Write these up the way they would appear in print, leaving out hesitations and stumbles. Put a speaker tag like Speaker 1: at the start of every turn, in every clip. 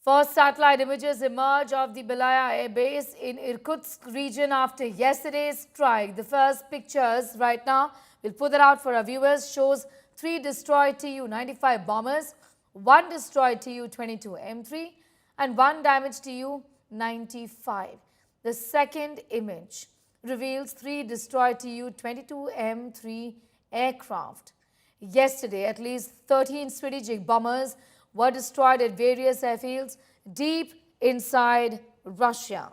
Speaker 1: First satellite images emerge of the Belaya Air Base in Irkutsk region after yesterday's strike. The first pictures right now, we'll put that out for our viewers, shows 3 destroyed Tu-95 bombers, 1 destroyed Tu-22 M3 and 1 damaged Tu-95. The second image reveals 3 destroyed Tu-22 M3 aircraft. Yesterday, at least 13 strategic bombers were destroyed at various airfields deep inside Russia.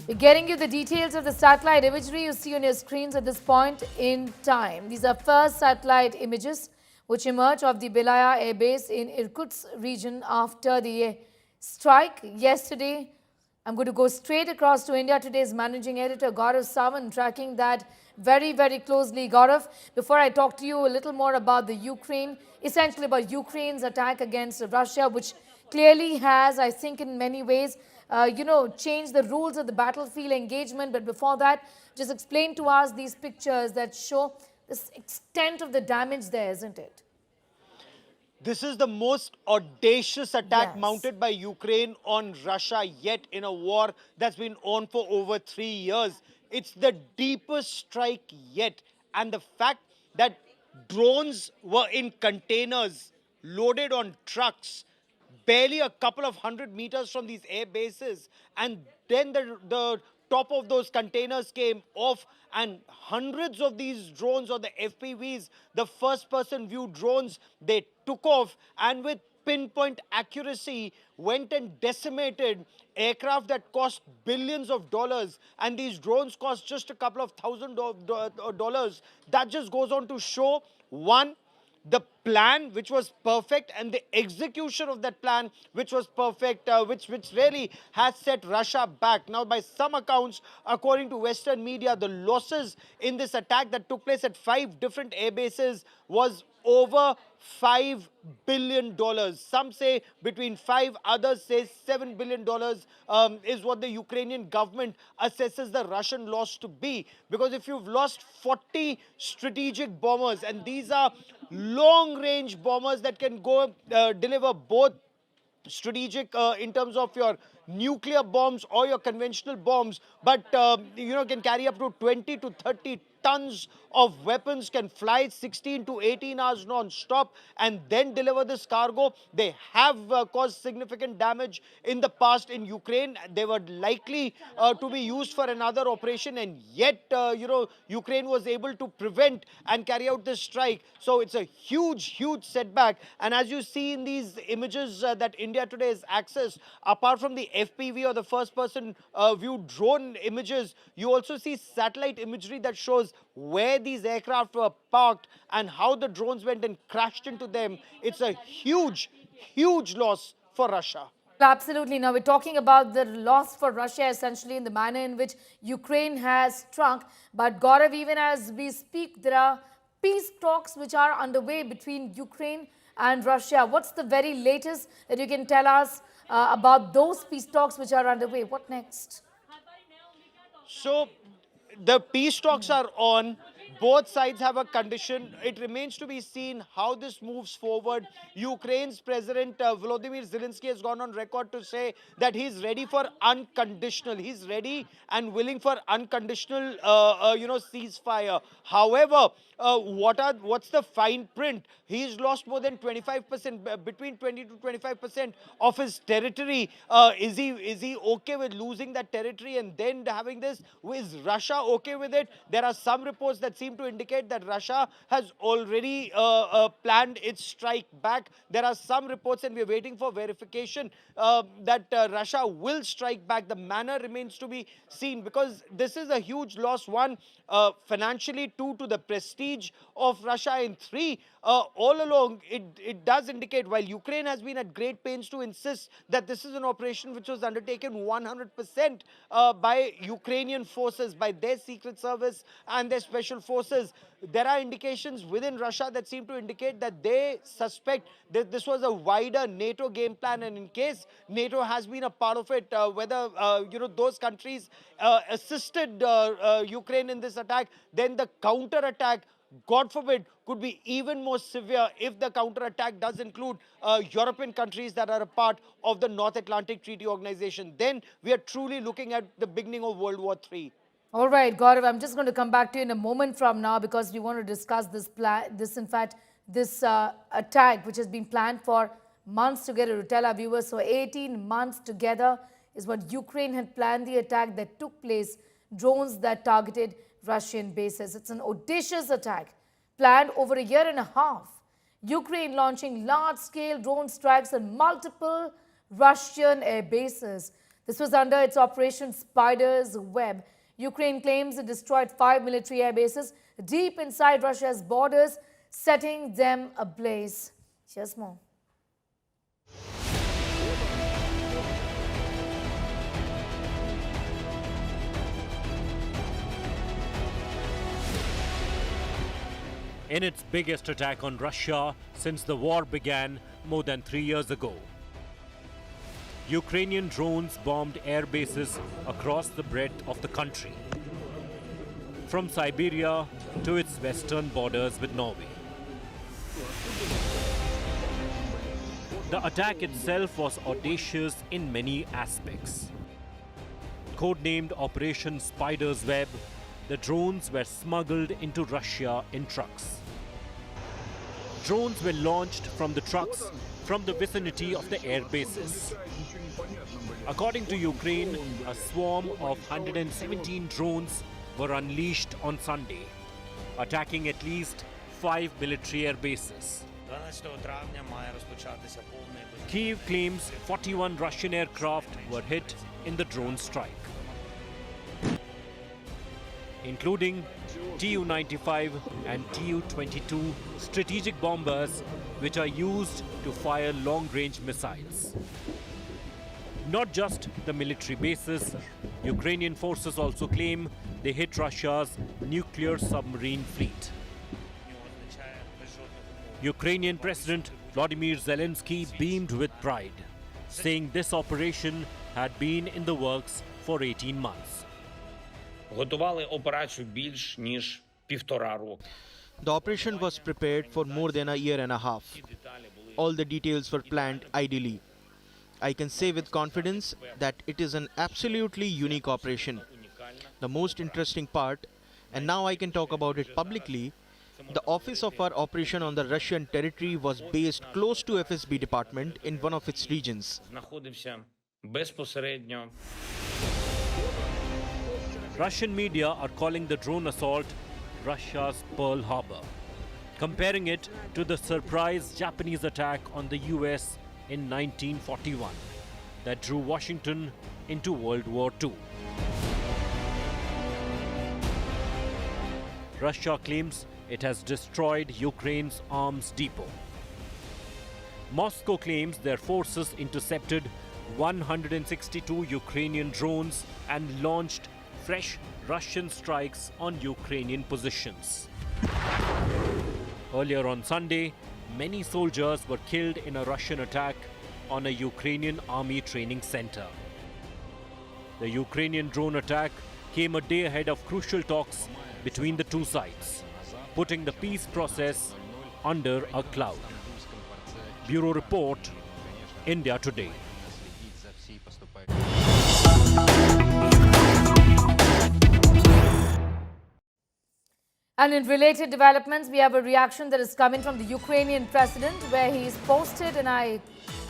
Speaker 1: We're getting you the details of the satellite imagery you see on your screens at this point in time. These are first satellite images which emerge of the Belaya Air Base in Irkutsk region after the strike yesterday. I'm going to go straight across to India Today's managing editor Gaurav Sawant, tracking that very, very closely. Gaurav, before I talk to you a little more about the Ukraine, essentially about Ukraine's attack against Russia, which clearly has, I think, in many ways, changed the rules of the battlefield engagement. But before that, just explain to us these pictures that show the extent of the damage there, isn't it?
Speaker 2: This is the most audacious attack mounted by Ukraine on Russia yet in a war that's been on for over 3 years. It's the deepest strike yet. And the fact that drones were in containers loaded on trucks, barely a couple of 100 meters from these air bases, and then the top of those containers came off, and hundreds of these drones, or the FPVs, the first-person view drones, they took off and with pinpoint accuracy went and decimated aircraft that cost billions of dollars, and these drones cost just a couple of $1,000. That just goes on to show, one, the plan, which was perfect, and the execution of that plan, which was perfect, which really has set Russia back. Now, by some accounts, according to Western media, the losses in this attack that took place at 5 different air bases was over $5 billion. Some say between 5, others say $7 billion is what the Ukrainian government assesses the Russian loss to be. Because if you've lost 40 strategic bombers, and these are long-range bombers that can go deliver both strategic in terms of your nuclear bombs or your conventional bombs, but can carry up to 20 to 30 tons of weapons, can fly 16 to 18 hours non-stop, and then deliver this cargo. They have caused significant damage in the past in Ukraine. They were likely to be used for another operation, and yet, Ukraine was able to prevent and carry out this strike. So it's a huge, huge setback. And as you see in these images that India Today has accessed, apart from the FPV or the first-person view drone images, you also see satellite imagery that shows where these aircraft were parked and how the drones went and crashed into them. It's a huge, huge loss for Russia.
Speaker 1: Absolutely. Now, we're talking about the loss for Russia essentially in the manner in which Ukraine has struck. But Gaurav, even as we speak, there are peace talks which are underway between Ukraine and Russia. What's the very latest that you can tell us about those peace talks which are underway? What next?
Speaker 2: So, the peace talks are on. Both sides have a condition. It remains to be seen how this moves forward. Ukraine's President Volodymyr Zelensky has gone on record to say that he's ready for unconditional. He's ready and willing for unconditional, ceasefire. However, what's the fine print? He's lost more than 25%, between 20 to 25% of his territory. Is he okay with losing that territory and then having this? Is Russia okay with it? There are some reports that seem to indicate that Russia has already planned its strike back. There are some reports, and we're waiting for verification, that Russia will strike back. The manner remains to be seen, because this is a huge loss. One, financially; two, to the prestige of Russia; and three, all along, it does indicate, while Ukraine has been at great pains to insist that this is an operation which was undertaken 100% by Ukrainian forces, by their secret service and their special forces, there are indications within Russia that seem to indicate that they suspect that this was a wider NATO game plan, and in case NATO has been a part of it, whether those countries assisted Ukraine in this attack, then the counter attack God forbid, could be even more severe if the counterattack does include European countries that are a part of the North Atlantic Treaty Organization. Then we are truly looking at the beginning of World War III.
Speaker 1: All right, Gaurav, I'm just going to come back to you in a moment from now because we want to discuss this attack which has been planned for months together. To tell our viewers, so 18 months together is what Ukraine had planned the attack that took place, drones that targeted Russian bases. It's an audacious attack planned over a year and a half. Ukraine launching large-scale drone strikes on multiple Russian air bases. This was under its Operation Spiderweb. Ukraine claims it destroyed 5 military air bases deep inside Russia's borders, setting them ablaze. Here's more.
Speaker 3: In its biggest attack on Russia since the war began more than 3 years ago, Ukrainian drones bombed air bases across the breadth of the country, from Siberia to its western borders with Norway. The attack itself was audacious in many aspects. Codenamed Operation Spiderweb, the drones were smuggled into Russia in trucks. Drones were launched from the trucks from the vicinity of the air bases. According to Ukraine, a swarm of 117 drones were unleashed on Sunday, attacking at least 5 military air bases. Kyiv claims 41 Russian aircraft were hit in the drone strike, including Tu-95 and Tu-22 strategic bombers, which are used to fire long-range missiles. Not just the military bases, Ukrainian forces also claim they hit Russia's nuclear submarine fleet. Ukrainian President Volodymyr Zelensky beamed with pride, saying this operation had been in the works for 18 months.
Speaker 4: Готували операцію більш ніж 1,5 року.
Speaker 5: The operation was prepared for more than a year and a half. All the details were planned ideally. I can say with confidence that it is an absolutely unique operation. The most interesting part, and now I can talk about it publicly, the office of our operation on the Russian territory was based close to FSB department in one of its regions.
Speaker 4: Знаходився безпосередньо.
Speaker 3: Russian media are calling the drone assault Russia's Pearl Harbor, comparing it to the surprise Japanese attack on the US in 1941 that drew Washington into World War II. Russia claims it has destroyed Ukraine's arms depot. Moscow claims their forces intercepted 162 Ukrainian drones and launched fresh Russian strikes on Ukrainian positions. Earlier on Sunday, many soldiers were killed in a Russian attack on a Ukrainian army training center. The Ukrainian drone attack came a day ahead of crucial talks between the two sides, putting the peace process under a cloud. Bureau Report, India Today.
Speaker 1: And in related developments, we have a reaction that is coming from the Ukrainian president, where he is posted, and I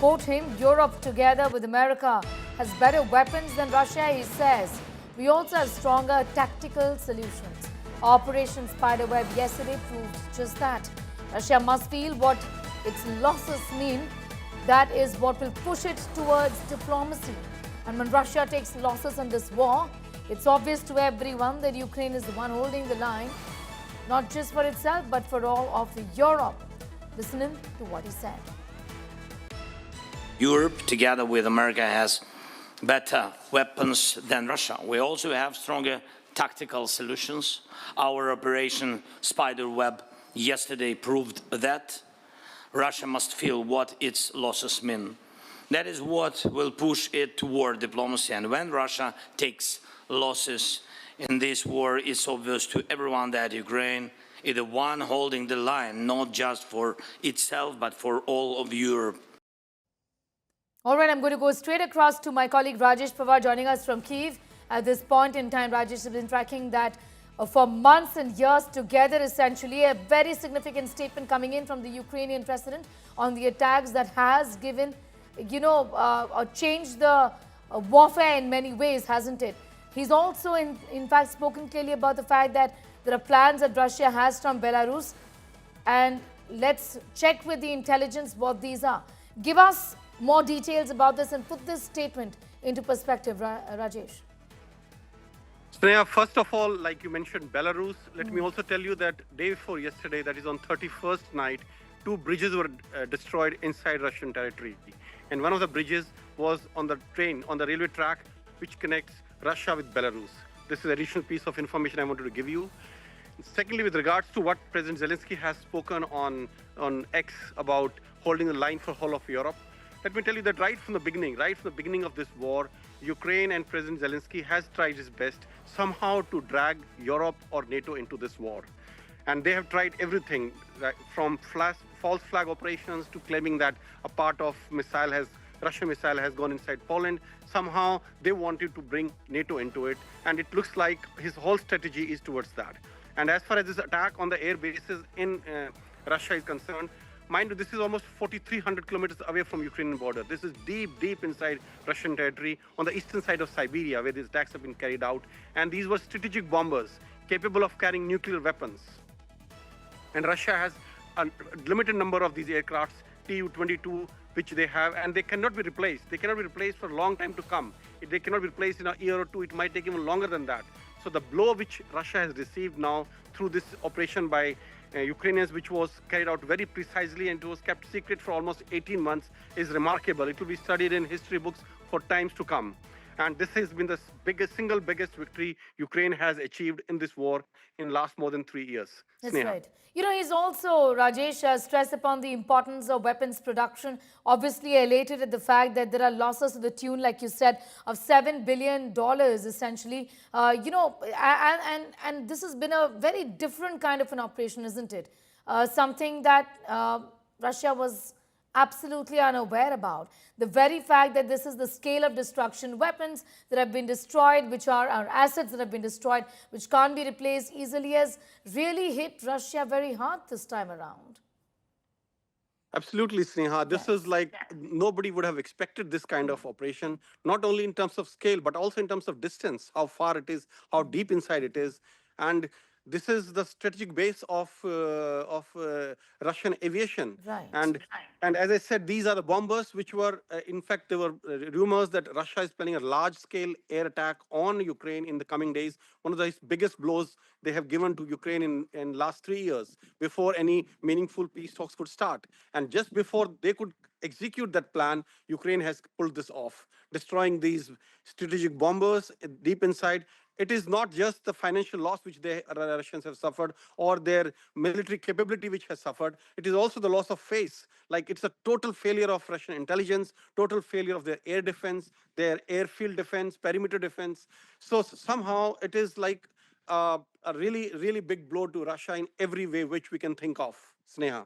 Speaker 1: quote him, "Europe together with America has better weapons than Russia," he says. "We also have stronger tactical solutions." Operation Spiderweb yesterday proved just that. Russia must feel what its losses mean. That is what will push it towards diplomacy. And when Russia takes losses in this war, it's obvious to everyone that Ukraine is the one holding the line, not just for itself, but for all of Europe. Listening to what he said.
Speaker 4: Europe, together with America, has better weapons than Russia. We also have stronger tactical solutions. Our Operation Spiderweb yesterday proved that. Russia must feel what its losses mean. That is what will push it toward diplomacy. And when Russia takes losses in this war, it's obvious to everyone that Ukraine is the one holding the line, not just for itself, but for all of Europe.
Speaker 1: All right, I'm going to go straight across to my colleague Rajesh Pawar joining us from Kyiv. At this point in time, Rajesh has been tracking that for months and years together, essentially. A very significant statement coming in from the Ukrainian president on the attacks that has given, changed the warfare in many ways, hasn't it? He's also, in fact, spoken clearly about the fact that there are plans that Russia has from Belarus. And let's check with the intelligence what these are. Give us more details about this and put this statement into perspective, Rajesh.
Speaker 6: Sneha, first of all, like you mentioned, Belarus, let me also tell you that day before yesterday, that is on 31st night, 2 bridges were destroyed inside Russian territory. And one of the bridges was on the train, on the railway track, which connects Russia with Belarus. This is an additional piece of information I wanted to give you. Secondly, with regards to what President Zelensky has spoken on X about holding the line for whole of Europe, let me tell you that right from the beginning of this war, Ukraine and President Zelensky has tried his best somehow to drag Europe or NATO into this war. And they have tried everything, from false flag operations to claiming that a part of Russian missile has gone inside Poland. Somehow they wanted to bring NATO into it, and it looks like his whole strategy is towards that. And as far as this attack on the air bases in Russia is concerned, mind you, this is almost 4,300 kilometers away from Ukrainian border. This is deep inside Russian territory on the eastern side of Siberia, where these attacks have been carried out. And these were strategic bombers capable of carrying nuclear weapons. And Russia has a limited number of these aircrafts, Tu-22, which they have, and they cannot be replaced. They cannot be replaced for a long time to come. If they cannot be replaced in a year or two, it might take even longer than that. So the blow which Russia has received now through this operation by Ukrainians, which was carried out very precisely and it was kept secret for almost 18 months, is remarkable. It will be studied in history books for times to come. And this has been the single biggest victory Ukraine has achieved in this war in last more than 3 years.
Speaker 1: That's
Speaker 6: Sneha.
Speaker 1: right. He's also, Rajesh, stressed upon the importance of weapons production, obviously elated at the fact that there are losses to the tune, like you said, of $7 billion, essentially. And this has been a very different kind of an operation, isn't it? Something that Russia was absolutely unaware about. The very fact that this is the scale of destruction, weapons that have been destroyed, which are our assets that have been destroyed, which can't be replaced easily, has really hit Russia very hard this time around.
Speaker 6: Absolutely, Sneha. This is like nobody would have expected this kind of operation, not only in terms of scale, but also in terms of distance, how far it is, how deep inside it is. And this is the strategic base of Russian aviation.
Speaker 1: Right.
Speaker 6: And as I said, these are the bombers, which were, in fact, there were rumors that Russia is planning a large-scale air attack on Ukraine in the coming days. One of the biggest blows they have given to Ukraine in last 3 years before any meaningful peace talks could start. And just before they could execute that plan, Ukraine has pulled this off, destroying these strategic bombers deep inside. It is not just the financial loss which the Russians have suffered or their military capability which has suffered. It is also the loss of face. Like, it's a total failure of Russian intelligence, total failure of their air defense, their airfield defense, perimeter defense. So somehow it is like a really, really big blow to Russia in every way which we can think of. Sneha.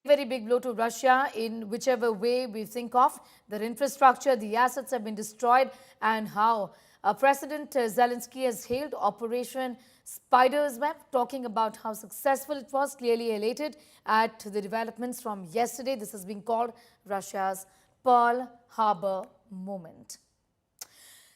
Speaker 1: Very big blow to Russia in whichever way we think of. Their infrastructure, the assets have been destroyed, and how President Zelensky has hailed Operation Spiderweb, talking about how successful it was, clearly elated at the developments from yesterday. This has been called Russia's Pearl Harbor moment.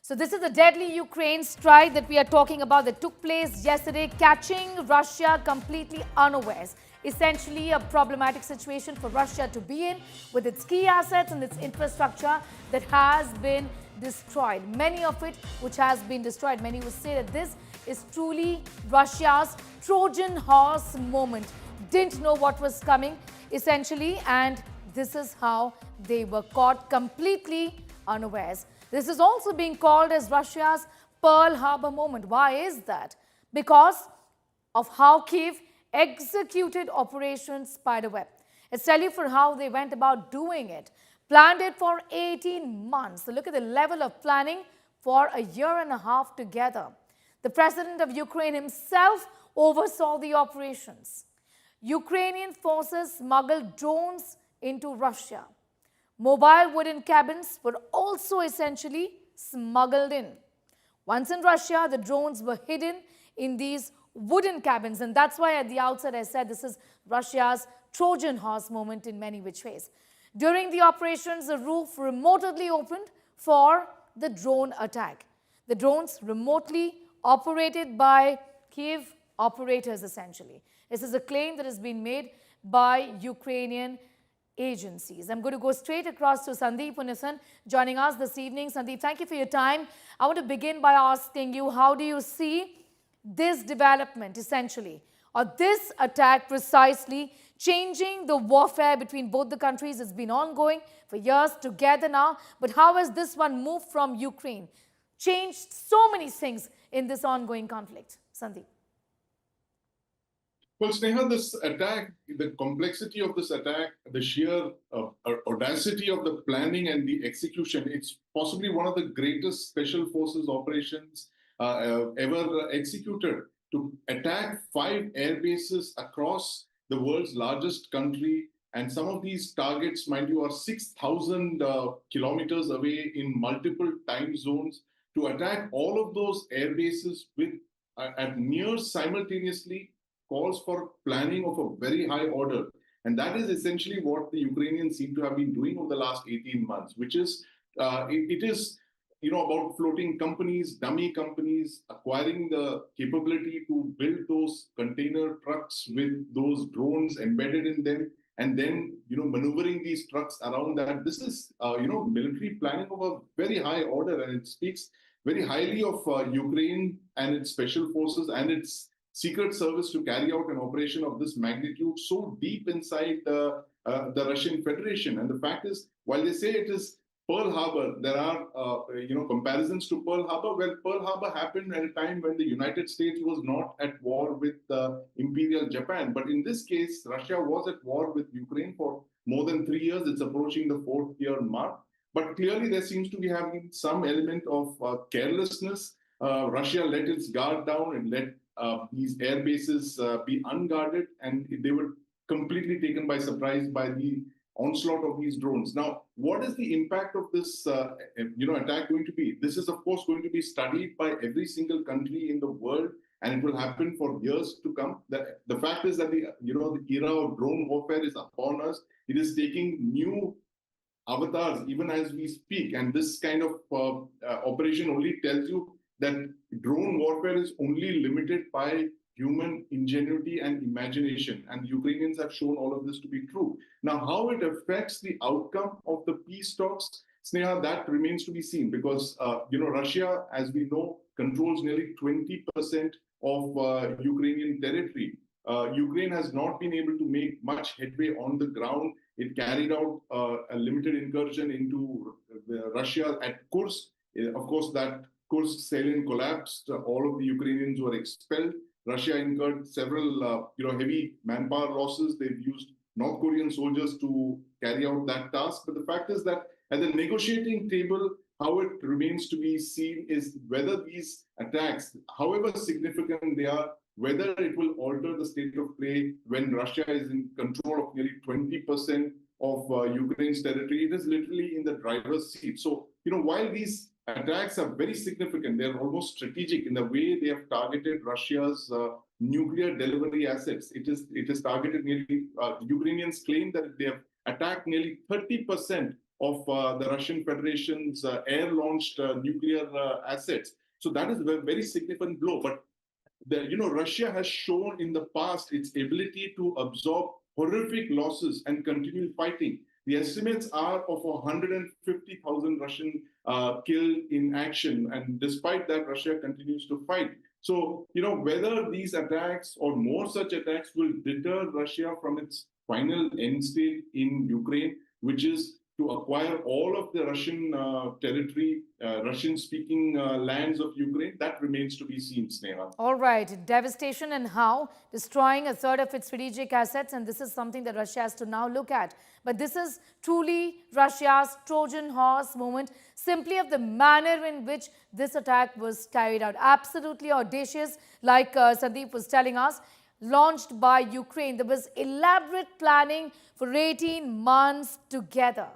Speaker 1: So this is the deadly Ukraine strike that we are talking about that took place yesterday, catching Russia completely unawares. Essentially a problematic situation for Russia to be in, with its key assets and its infrastructure that has been destroyed. Many of it which has been destroyed. Many would say that this is truly Russia's Trojan horse moment. Didn't know what was coming, essentially, and this is how they were caught completely unawares. This is also being called as Russia's Pearl Harbor moment. Why is that? Because of how Kyiv executed Operation Spiderweb. Let's tell you for how they went about doing it. Planned it for 18 months. So look at the level of planning for a year and a half together. The president of Ukraine himself oversaw the operations. Ukrainian forces smuggled drones into Russia. Mobile wooden cabins were also essentially smuggled in. Once in Russia, the drones were hidden in these wooden cabins, and that's why at the outset I said this is Russia's Trojan horse moment in many which ways. During the operations, the roof remotely opened for the drone attack. The drones remotely operated by Kiev operators essentially. This is a claim that has been made by Ukrainian agencies. I'm going to go straight across to Sandeep Punnithan joining us this evening. Sandeep, thank you for your time. I want to begin by asking you, how do you see this development essentially, or this attack precisely, changing the warfare between both the countries? It's been ongoing for years together now, but how has this one moved from Ukraine, changed so many things in this ongoing conflict? Sandeep.
Speaker 7: Well, Sneha, this attack, the complexity of this attack, the sheer audacity of the planning and the execution, it's possibly one of the greatest special forces operations ever executed. To attack 5 air bases across the world's largest country, and some of these targets, mind you, are 6,000 kilometers away in multiple time zones. To attack all of those air bases with at near simultaneously calls for planning of a very high order. And that is essentially what the Ukrainians seem to have been doing over the last 18 months, which is, it is, about floating companies, dummy companies, acquiring the capability to build those container trucks with those drones embedded in them, and then, maneuvering these trucks around that. This is, military planning of a very high order, and it speaks very highly of Ukraine and its special forces and its secret service to carry out an operation of this magnitude so deep inside the Russian Federation. And the fact is, while they say it is Pearl Harbor, there are comparisons to Pearl Harbor. Well, Pearl Harbor happened at a time when the United States was not at war with Imperial Japan. But in this case, Russia was at war with Ukraine for more than 3 years. It's approaching the 4th year mark. But clearly, there seems to be having some element of carelessness. Russia let its guard down and let these air bases be unguarded, and they were completely taken by surprise by the onslaught of these drones. Now, what is the impact of this attack going to be? This is, of course, going to be studied by every single country in the world, and it will happen for years to come. The fact is that the era of drone warfare is upon us. It is taking new avatars even as we speak, and this kind of operation only tells you that drone warfare is only limited by human ingenuity and imagination. And the Ukrainians have shown all of this to be true. Now, how it affects the outcome of the peace talks, Sneha, that remains to be seen, because Russia, as we know, controls nearly 20% of Ukrainian territory. Ukraine has not been able to make much headway on the ground. It carried out a limited incursion into Russia at Kursk. Of course, that Kursk salient collapsed. All of the Ukrainians were expelled. Russia incurred several heavy manpower losses. They've used North Korean soldiers to carry out that task. But the fact is that at the negotiating table, how it remains to be seen is whether these attacks, however significant they are, whether it will alter the state of play when Russia is in control of nearly 20% of Ukraine's territory. It is literally in the driver's seat. So, while these attacks are very significant, they're almost strategic in the way they have targeted Russia's nuclear delivery assets. It is targeted nearly, Ukrainians claim that they have attacked nearly 30% of the Russian Federation's air-launched nuclear assets. So that is a very significant blow. But Russia has shown in the past its ability to absorb horrific losses and continue fighting. The estimates are of 150,000 Russian killed in action, and despite that, Russia continues to fight. So, whether these attacks or more such attacks will deter Russia from its final end state in Ukraine, which is to acquire all of the Russian territory, Russian-speaking lands of Ukraine, that remains to be seen, Sneha.
Speaker 1: All right, devastation and how, destroying a third of its strategic assets, and this is something that Russia has to now look at. But this is truly Russia's Trojan horse moment, simply of the manner in which this attack was carried out. Absolutely audacious, like Sandeep was telling us, launched by Ukraine. There was elaborate planning for 18 months together.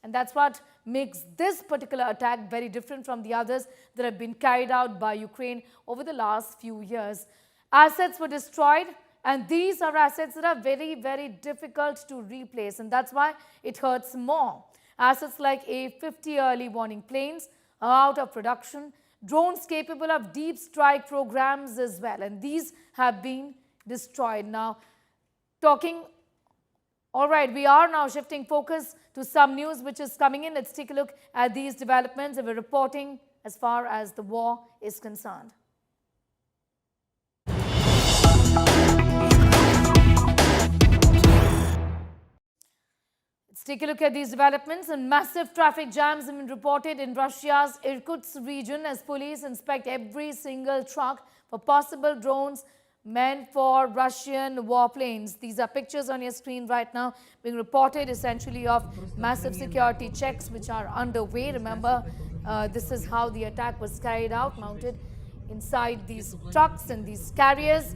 Speaker 1: And that's what makes this particular attack very different from the others that have been carried out by Ukraine over the last few years. Assets were destroyed, and these are assets that are very, very difficult to replace, and that's why it hurts more. Assets like A-50 early warning planes are out of production, drones capable of deep strike programs as well, and these have been destroyed. Now, all right, we are now shifting focus to some news which is coming in. Let's take a look at these developments that we're reporting as far as the war is concerned. Let's take a look at these developments. And massive traffic jams have been reported in Russia's Irkutsk region as police inspect every single truck for possible drones meant for Russian warplanes. These are pictures on your screen right now being reported essentially of massive security checks which are underway. Remember, this is how the attack was carried out, mounted inside these trucks and these carriers.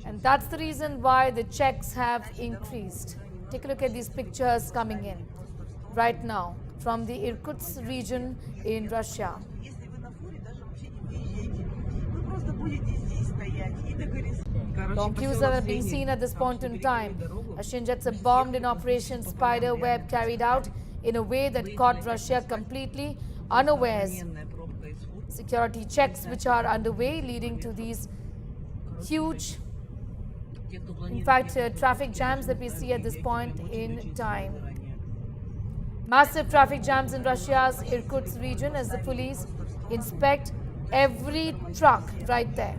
Speaker 1: And that's the reason why the checks have increased. Take a look at these pictures coming in right now from the Irkutsk region in Russia. Long queues that are being seen at this point in time. Russian jets are bombed in Operation Spiderweb, carried out in a way that caught Russia completely unawares. Security checks which are underway, leading to these huge, in fact, traffic jams that we see at this point in time. Massive traffic jams in Russia's Irkutsk region as the police inspect every truck right there.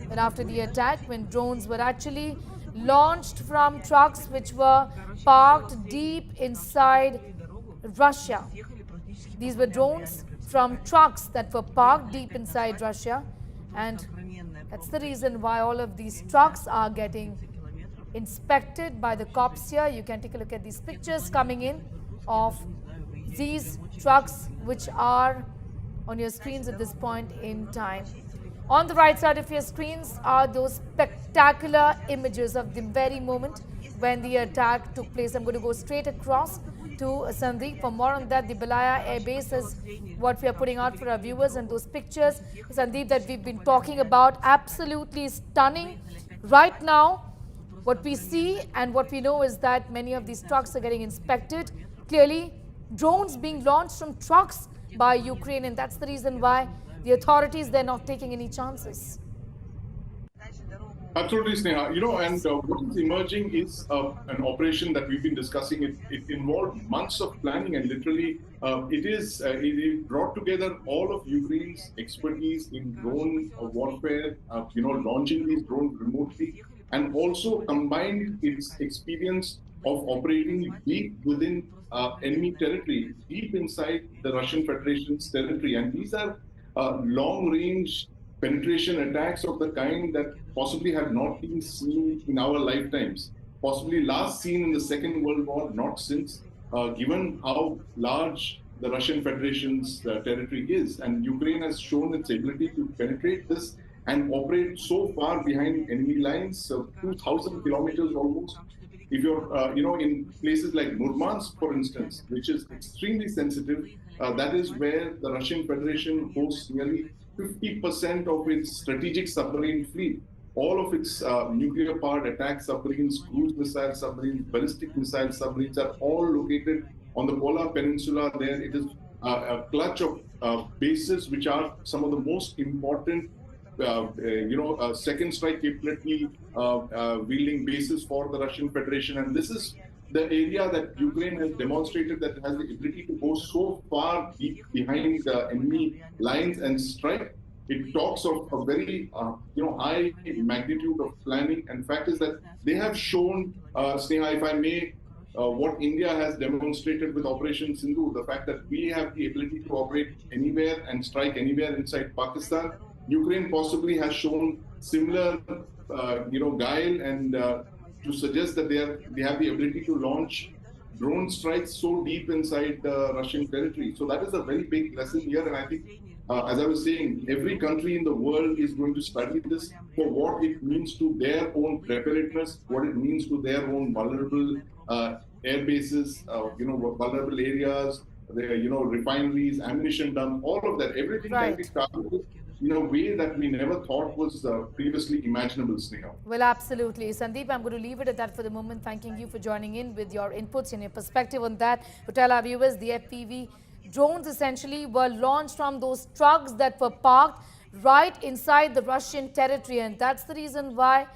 Speaker 1: And after the attack, when drones were actually launched from trucks which were parked deep inside Russia. These were drones from trucks that were parked deep inside Russia, and that's the reason why all of these trucks are getting inspected by the cops here. You can take a look at these pictures coming in of these trucks which are on your screens at this point in time. On the right side of your screens are those spectacular images of the very moment when the attack took place. I'm going to go straight across to Sandeep for more on that. The Balaya Air Base is what we are putting out for our viewers, and those pictures, Sandeep, that we've been talking about, absolutely stunning. Right now, what we see and what we know is that many of these trucks are getting inspected. Clearly, drones being launched from trucks by Ukraine, and that's the reason why the authorities, they're not taking any chances.
Speaker 7: Absolutely, Sneha. You know, and what is emerging is an operation that we've been discussing. It involved months of planning, and literally it brought together all of Ukraine's expertise in drone warfare, launching these drones remotely, and also combined its experience of operating deep within enemy territory, deep inside the Russian Federation's territory. And these are long-range penetration attacks of the kind that possibly have not been seen in our lifetimes, possibly last seen in the Second World War, not since, given how large the Russian Federation's territory is. And Ukraine has shown its ability to penetrate this and operate so far behind enemy lines, 2,000 kilometers almost. If you're, in places like Murmansk, for instance, which is extremely sensitive, that is where the Russian Federation hosts nearly 50% of its strategic submarine fleet. All of its nuclear-powered attack submarines, cruise missile submarines, ballistic missile submarines are all located on the Kola Peninsula there. It is a clutch of bases which are some of the most important second strike capability wielding bases for the Russian Federation. And this is the area that Ukraine has demonstrated that it has the ability to go so far deep behind the enemy lines and strike. It talks of a very high magnitude of planning. And fact is that they have shown, Sneha, if I may, what India has demonstrated with Operation Sindhu, the fact that we have the ability to operate anywhere and strike anywhere inside Pakistan. Ukraine possibly has shown similar, guile and to suggest that they have the ability to launch drone strikes so deep inside Russian territory. So that is a very big lesson here, and I think as I was saying, every country in the world is going to study this for what it means to their own preparedness, what it means to their own vulnerable air bases, vulnerable areas, refineries, ammunition dump, all of that. Everything can be
Speaker 1: Right.
Speaker 7: targeted in a way that we never thought was previously imaginable, Sneha.
Speaker 1: Well, absolutely. Sandeep, I'm going to leave it at that for the moment. Thanking you for joining in with your inputs and your perspective on that. To tell our viewers, the FPV drones essentially were launched from those trucks that were parked right inside the Russian territory. And that's the reason why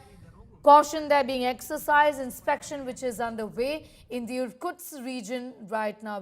Speaker 1: caution there being exercised, inspection which is underway in the Irkutsk region right now.